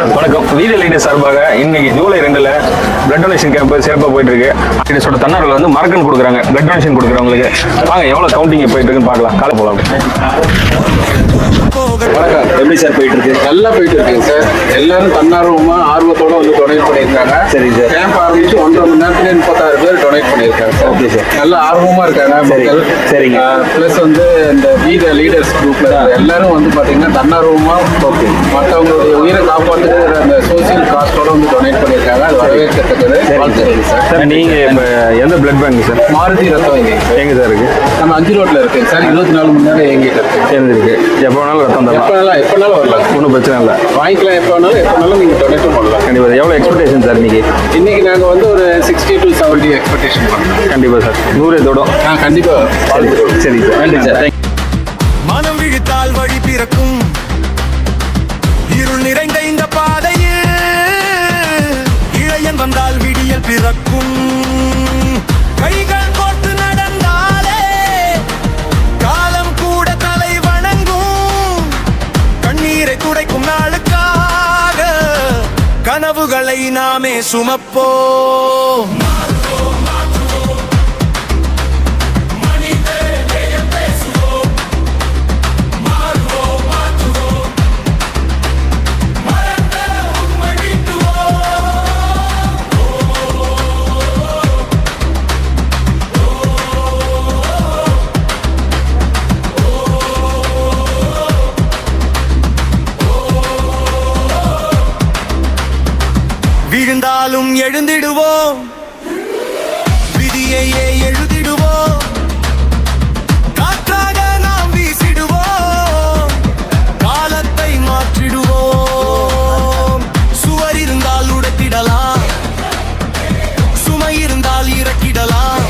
வணக்கம். வீதி லீடர் சார்பாக இன்னைக்கு ஜூலை 2 பிளட் டொனேஷன் கேம்ப் சிறப்பாக போயிட்டு இருக்கு. லீடர்ஸோட தன்னார்வலர்கள் வந்து மரக்கன் கொடுக்குறாங்க. பிளட் டொனேஷன் கொடுக்குறவங்களுக்கு வாங்க எவ்வளவு கவுண்டிங் போயிட்டு இருக்குன்னு பார்க்கலாம். காலை போகலாம். வணக்கம். எப்படி சார் போயிட்டு இருக்கு? நல்லா போயிட்டு இருக்குங்க சார். எல்லாரும் தன்னார்வமா ஆர்வத்தோட வந்து டொனேட் பண்ணியிருக்காங்க. சரி சார். கேம்ப் ஆரம்பிச்சு 1.5 மணி நேரத்துல 36 பேர் டொனேட் பண்ணியிருக்காங்க சார். Okay sir. நல்லா ஆர்வமா இருக்காங்க மக்கள். சரிங்க. பிளஸ் வந்து இந்த வீத லீடர்ஸ் குரூப்ல எல்லாரும் வந்து பாத்தீங்கன்னா தன்னார்வமா மற்றவங்களுடைய உயிரை காப்பாற்றுகிற அந்த சோசியல் காஸ்டோட வந்து டொனேட் பண்ணியிருக்காங்க. அது வரவேற்கத்தக்கது. வாழ்த்துக்கள் சார். சார் நீங்க இப்ப எந்த பிளட் பேங்க் சார்? மாருதி ரத்தம் வங்கி எங்க சார் இருக்கு? நம்ம 5 ரோட்ல இருக்கு சார். 24 மணி நேரம் இயங்கிட்டு இருக்கு. இருக்கு. எப்போ வேணாலும் ரத்தம் தரலாம். எப்பனாலும் வரலாம். ஒன்றும் பிரச்சனை இல்லை. வாங்கிக்கலாம். எப்பனாலும் நீங்க டொனேட்டும் பண்ணலாம். கண்டிப்பாக. எவ்வளோ எக்ஸ்பெக்டேஷன் சார் இன்னைக்கு நாங்க வந்து ஒரு 60 to 70 எக்ஸ்பெக்டேஷன் பண்றோம். கண்டிப்பாக சார். 100 தோடும். கண்டிப்பா. சரி சார். நன்றி சார். மனம் விழித்தால் வழி பிறக்கும். இருள் நிறைந்த இந்த பாதையில் இளையன் வந்தால் விடியல் பிறக்கும். கைகள் கோர்த்து நடந்தாலே காலம் கூட தலை வணங்கும். கண்ணீரை துடைக்கும் நாளுக்காக கனவுகளை நாமே சுமப்போம். விழுந்தாலும் எழுந்திடுவோம். விதியையே எழுதிடுவோம். காற்றாக நாம் வீசிடுவோம். காலத்தை மாற்றிடுவோம். சுவர் இருந்தால் உடைத்திடலாம். சுமை இருந்தால் இறக்கிடலாம்.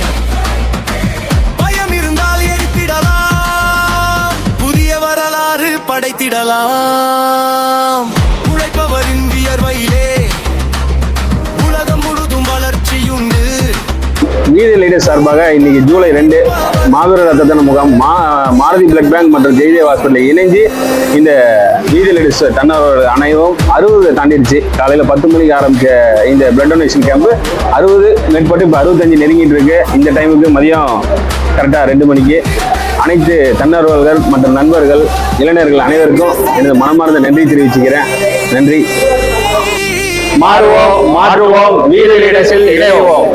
பயம் இருந்தால் எரித்திடலாம். புதிய வரலாறு படைத்திடலாம். உழைப்பவரின் வியர்வையிலே வீதி லீடர் சார்பாக இன்னைக்கு ஜூலை 2 மாபெரும் ரத்த தான முகாம் மாருதி பிளட் பேங்க் மற்றும் ஜெய்தேவ் ஹாஸ்பிட்டல் இணைஞ்சு இந்த வீதி லீடர்ஸ் தன்னார்வலர்கள் அனைவரும் 60 தாண்டிடுச்சு. காலையில் 10 மணிக்கு ஆரம்பிச்ச இந்த பிளட் டொனேஷன் கேம்ப் 60 மேற்பட்டு இப்போ 65 நெருங்கிட்டு இருக்கு. இந்த டைமுக்கு மதியம் கரெக்டாக 2 மணிக்கு அனைத்து தன்னார்வலர்கள் மற்றும் நண்பர்கள் இளைஞர்கள் அனைவருக்கும் எனது மனமார்ந்த நன்றி தெரிவிச்சுக்கிறேன். நன்றி. மாறுவோம், மாற்றுவோம், வீதி லீடர்ஸில் இணைவோம்.